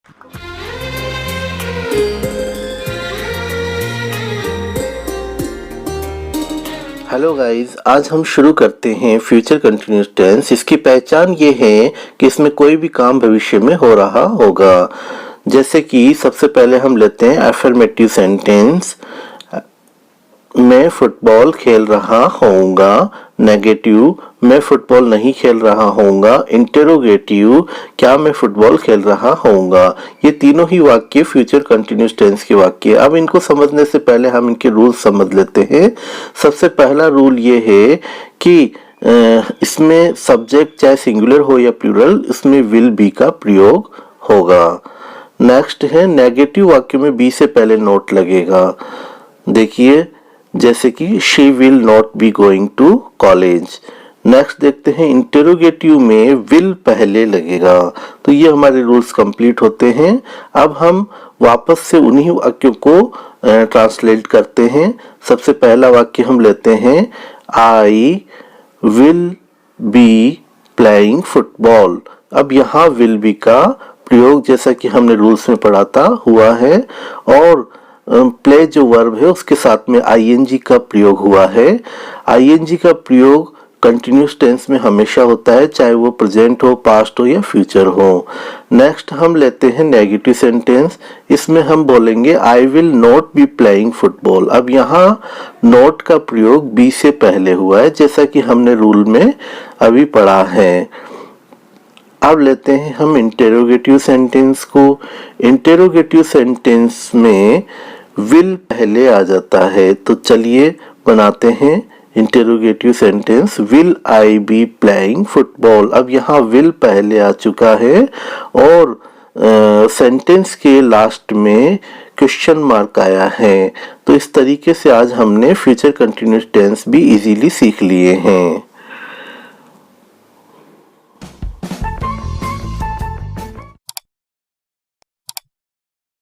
Hello guys, आज हम शुरू करते हैं फ्यूचर कंटिन्यूअस टेंस। इसकी पहचान ये है कि इसमें कोई भी काम भविष्य में हो रहा होगा। जैसे कि सबसे पहले हम लेते हैं अफर्मेटिव सेंटेंस, मैं फुटबॉल खेल रहा होऊंगा। नेगेटिव, मैं फुटबॉल नहीं खेल रहा होऊंगा। इंटेरोगेटिव, क्या मैं फुटबॉल खेल रहा होऊंगा। ये तीनों ही वाक्य फ्यूचर कंटिन्यूअस टेंस के वाक्य। अब इनको समझने से पहले हम इनके रूल समझ लेते हैं। सबसे पहला रूल ये है कि इसमें सब्जेक्ट चाहे सिंगुलर हो या प्लूरल, इसमें विल बी का प्रयोग होगा। नेक्स्ट है नेगेटिव वाक्य में बी से पहले नोट लगेगा। देखिए, जैसे कि she will not be going to college. Next देखते हैं इंटेरोगेटिव में विल पहले लगेगा। तो ये हमारे रूल्स कंप्लीट होते हैं। अब हम वापस से उन्हीं वाक्यों को ट्रांसलेट करते हैं। सबसे पहला वाक्य हम लेते हैं, I will be playing football. अब यहाँ विल बी का प्रयोग जैसा कि हमने रूल्स में पढ़ा था हुआ है, और प्ले जो वर्ब है उसके साथ में आईएनजी का प्रयोग हुआ है। आईएनजी का प्रयोग कंटिन्यूअस टेंस में हमेशा होता है, चाहे वो प्रेजेंट हो, पास्ट हो या फ्यूचर हो। नेक्स्ट हम लेते हैं नेगेटिव सेंटेंस। इसमें हम बोलेंगे I will not be playing football. अब यहाँ नॉट का प्रयोग बी से पहले हुआ है, जैसा कि हमने रूल में अभी पढ़ा है। अब लेते हैं हम इंटेरोगेटिव सेंटेंस को। इंटेरोगेटिव सेंटेंस में विल पहले आ जाता है, तो चलिए बनाते हैं interrogative sentence. Will I be playing football. अब यहाँ विल पहले आ चुका है और सेंटेंस के लास्ट में क्वेश्चन मार्क आया है। तो इस तरीके से आज हमने फ्यूचर कंटिन्यूअस टेंस भी इजीली सीख लिए हैं।